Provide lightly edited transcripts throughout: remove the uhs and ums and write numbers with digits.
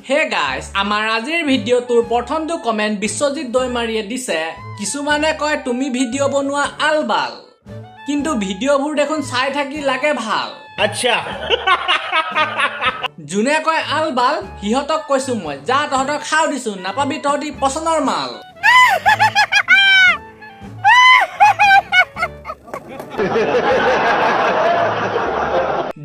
Hey guys, আমাৰ আজিৰ ভিডিঅ'টোৰ প্ৰথমটো কমেণ্ট বিশ্বজিৎ দৈমাৰীয়ে দিছে, কিছুমানে কয় তুমি ভিডিঅ' বনোৱা আলবাল, কিন্তু ভিডিঅ'বোৰ দেখোন চাই থাকি লাগে ভাল। আচ্ছা। যোনে কয় আলবাল সিহঁতক কৈছো মই, যা তহঁতক খাও দিছো, নাপাবি তহঁতি পচনৰ মাল।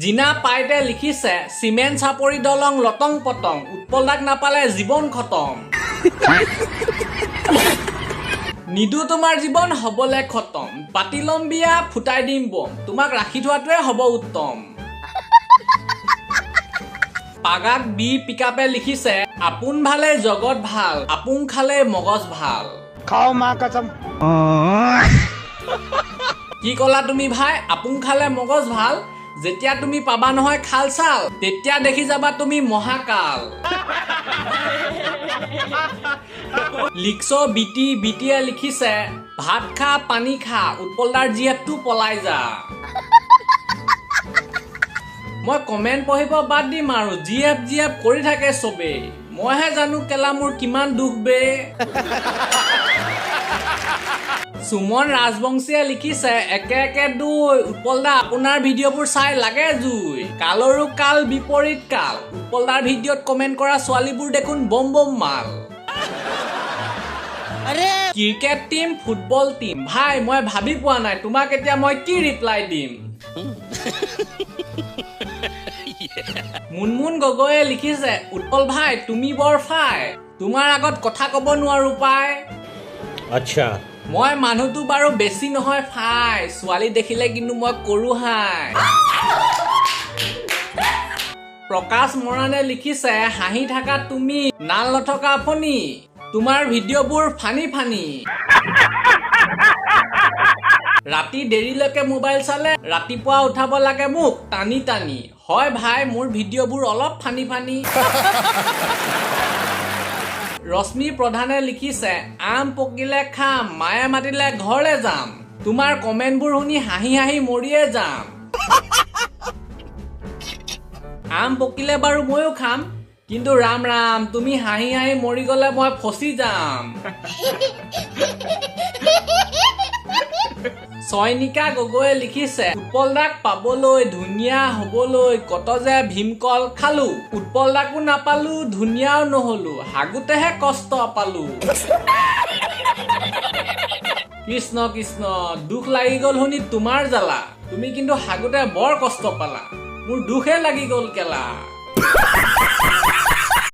জিনা পাইতে লিখিছে, চিমেণ্ট চাপৰি দলং লটং পটং, উৎপল দাক নাপালে জীৱন খতম। নিদু তোমাৰ জীৱন হবলে খতম, পাতি লম বিয়া ফুটাই দিম বম, তোমাক ৰাখি থোৱাটোৱে হব উত্তম। পাগাক বি পিকাপে লিখিছে, আপোন ভালে জগত ভাল, আপোন খালে মগজ ভাল। খাও মা কসম। কি কলা তুমি ভাই? আপোন খালে মগজ ভাল, যেতিয়া তুমি পাবা নহয় খাল চাল, তেতিয়া দেখি যাবা তুমি মহাকাল। লিখছ বিটিয়ে লিখিছে, ভাত খা পানী খা, উৎপলদাৰ জীয়েপটো পলাই যা। মই কমেণ্ট পঢ়িব বাদ দিম আৰু, জিএফ কৰি থাকে চবেই, মইহে জানো কেলা মোৰ কিমান দুখ বে। সুমন ৰাজবংশীয়ে লিখিছে, একে একে দুই, উৎপলদা আপোনাৰ ভিডিঅ'বোৰ চাই লাগে জুই, কালৰো কাল বিপৰীত কাল, উৎপলদাৰ ভিডিঅ'ত কমেণ্ট কৰা ছোৱালীবোৰ দেখোন বম বম মাল। ক্ৰিকেট টিম ফুটবল টিম, ভাই মই ভাবি পোৱা নাই তোমাক এতিয়া মই কি ৰিপ্লাই দিম। মুনমুন গগৈয়ে লিখিছে, উৎপল ভাই তুমি বৰ ফাই, তোমাৰ আগত কথা কব নোৱাৰো পাই। আচ্ছা। মই মানুহটো বাৰু বেছি নহয় ফাই, ছোৱালী দেখিলে কিন্তু মই কৰো হাই। প্ৰকাশ মৰাণে লিখিছে, হাঁহি থাকা তুমি নাল নথকা ফনি, তোমাৰ ভিডিঅ'বোৰ ফানি ফানি। ৰাতি দেৰিলৈকে মোবাইল চালে ৰাতিপুৱা উঠাব লাগে মোক টানি টানি, হয় ভাই মোৰ ভিডিঅ'বোৰ অলপ ফানি ফানি। ৰশ্মি প্ৰধানে লিখিছে, আম পকিলে খাম, মায়ে মাতিলে ঘৰলে যাম, তোমাৰ কমেণ্টবোৰ শুনি হাঁহি হাঁহি মৰিয়ে যাম। আম পকিলে বাৰু ময়ো খাম, কিন্তু ৰাম ৰাম তুমি হাঁহি হাঁহি মৰি গলে মই ফচি যাম। চয়নিকা গগৈয়ে লিখিছে, উৎপল দাক পাবলৈ ধুনীয়া হবলৈ কত যে ভীমকল খালো, উৎপল দাকো নাপালো ধুনীয়াও নহলো, হাগুতেহে কষ্ট পালো। কৃষ্ণ কৃষ্ণ, দুখ লাগি গল শুনি তোমাৰ জ্বালা, তুমি কিন্তু হাগুতে বৰ কষ্ট পালা, মোৰ দুখে লাগি গল কেলা।